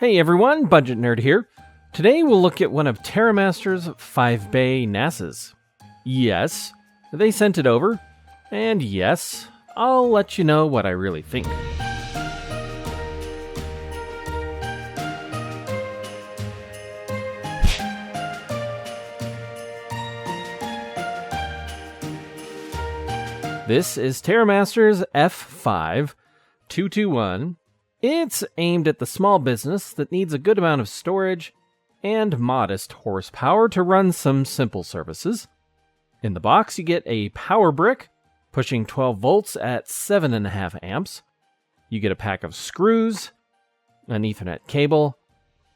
Hey everyone, Budget Nerd here. Today we'll look at one of Terra-Master's 5-bay NASs. Yes, they sent it over, and yes, I'll let you know what I really think. This is Terra-Master's F5-221. It's aimed at the small business that needs a good amount of storage and modest horsepower to run some simple services. In the box, you get a power brick pushing 12 volts at 7.5 amps. You get a pack of screws, an Ethernet cable,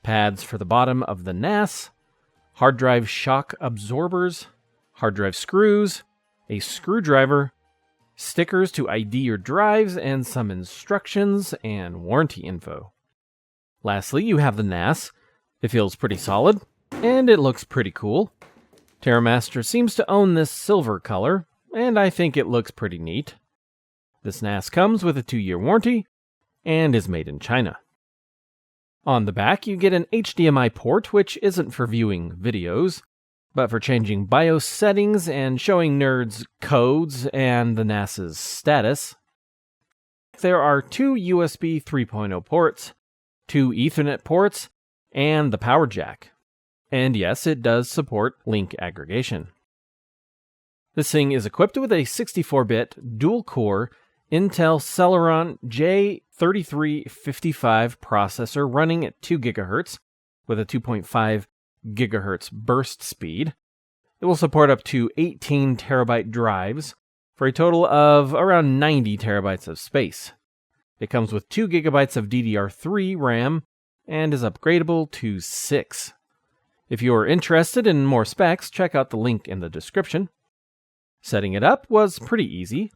pads for the bottom of the NAS, hard drive shock absorbers, hard drive screws, a screwdriver, stickers to ID your drives, and some instructions and warranty info. Lastly, you have the NAS. It feels pretty solid, and it looks pretty cool. Terra-Master seems to own this silver color, and I think it looks pretty neat. This NAS comes with a 2-year warranty, and is made in China. On the back, you get an HDMI port, which isn't for viewing videos, but for changing BIOS settings and showing nerds codes and the NAS's status. There are 2 USB 3.0 ports, 2 Ethernet ports, and the power jack. And yes, it does support link aggregation. This thing is equipped with a 64-bit dual-core Intel Celeron J3355 processor running at 2 GHz with a 2.5 GHz burst speed. It will support up to 18 terabyte drives for a total of around 90 terabytes of space. It comes with 2 gigabytes of DDR3 RAM and is upgradable to 6. If you are interested in more specs, check out the link in the description. Setting it up was pretty easy.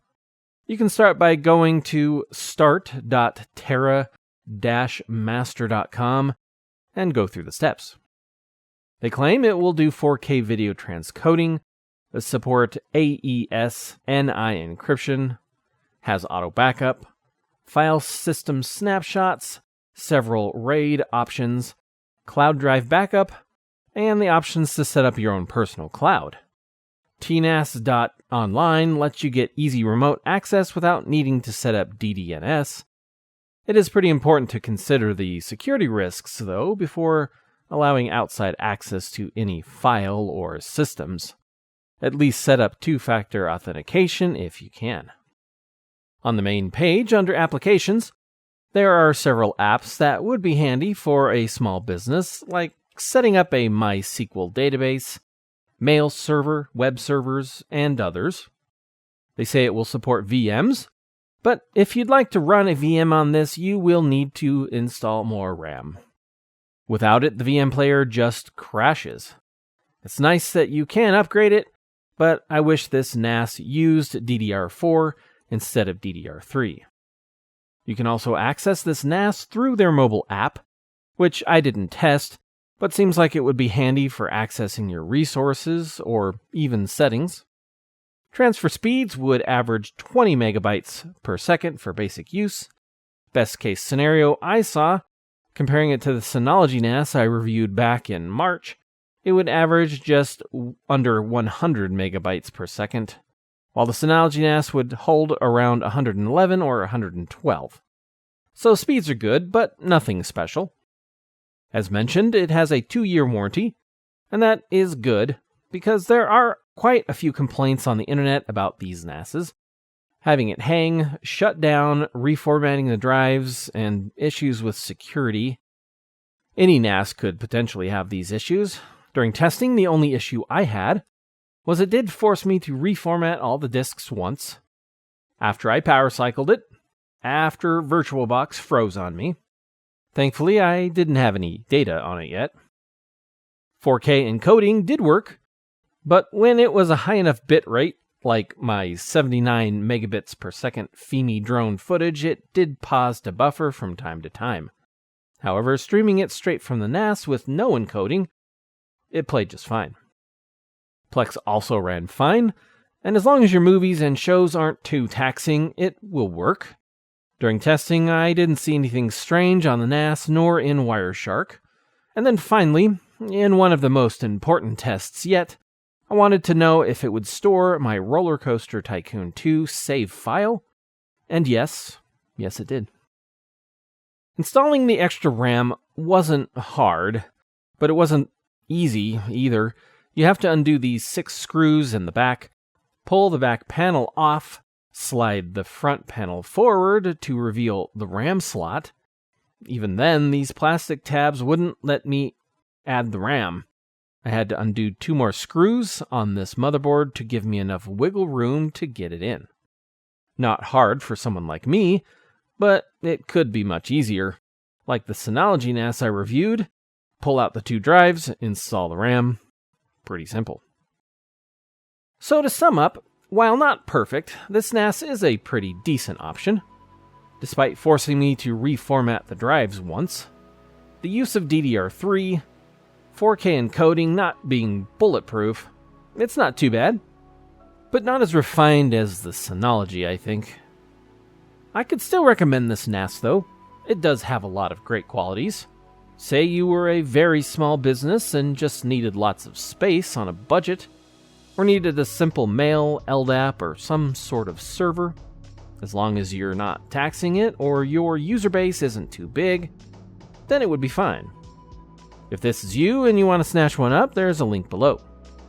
You can start by going to start.terra-master.com and go through the steps. They claim it will do 4K video transcoding, support AES NI encryption, has auto backup, file system snapshots, several RAID options, cloud drive backup, and the options to set up your own personal cloud. TNAS.online lets you get easy remote access without needing to set up DDNS. It is pretty important to consider the security risks, though, before allowing outside access to any file or systems. At least set up 2-factor authentication if you can. On the main page, under Applications, there are several apps that would be handy for a small business, like setting up a MySQL database, mail server, web servers, and others. They say it will support VMs, but if you'd like to run a VM on this, you will need to install more RAM. Without it, the VM player just crashes. It's nice that you can upgrade it, but I wish this NAS used DDR4 instead of DDR3. You can also access this NAS through their mobile app, which I didn't test, but seems like it would be handy for accessing your resources or even settings. Transfer speeds would average 20 megabytes per second for basic use. Best case scenario I saw, comparing it to the SYNOLOGY NAS I reviewed back in March, it would average just under 100 megabytes per second, while the SYNOLOGY NAS would hold around 111 or 112. So speeds are good, but nothing special. As mentioned, it has a 2-year warranty, and that is good, because there are quite a few complaints on the internet about these NASs. Having it hang, shut down, reformatting the drives, and issues with security. Any NAS could potentially have these issues. During testing, the only issue I had was it did force me to reformat all the disks once. After I power cycled it, after VirtualBox froze on me. Thankfully, I didn't have any data on it yet. 4K encoding did work, but when it was a high enough bit rate, like my 79 megabits per second FEMI drone footage, it did pause to buffer from time to time. However, streaming it straight from the NAS with no encoding, it played just fine. Plex also ran fine, and as long as your movies and shows aren't too taxing, it will work. During testing, I didn't see anything strange on the NAS nor in Wireshark. And then finally, in one of the most important tests yet, I wanted to know if it would store my Roller Coaster Tycoon 2 save file, and yes, it did. Installing the extra RAM wasn't hard, but it wasn't easy either. You have to undo these 6 screws in the back, pull the back panel off, slide the front panel forward to reveal the RAM slot. Even then, these plastic tabs wouldn't let me add the RAM. I had to undo 2 more screws on this motherboard to give me enough wiggle room to get it in. Not hard for someone like me, but it could be much easier. Like the SYNOLOGY NAS I reviewed, pull out the 2 drives, install the RAM. Pretty simple. So to sum up, while not perfect, this NAS is a pretty decent option. Despite forcing me to reformat the drives once, the use of DDR3, 4K encoding not being bulletproof, it's not too bad, but not as refined as the SYNOLOGY, I think. I could still recommend this NAS though. It does have a lot of great qualities. Say you were a very small business and just needed lots of space on a budget, or needed a simple mail, LDAP, or some sort of server. As long as you're not taxing it or your user base isn't too big, then it would be fine. If this is you and you want to snatch one up, there's a link below.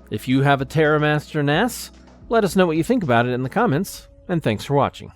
If you have a Terra-Master NAS, let us know what you think about it in the comments, and thanks for watching.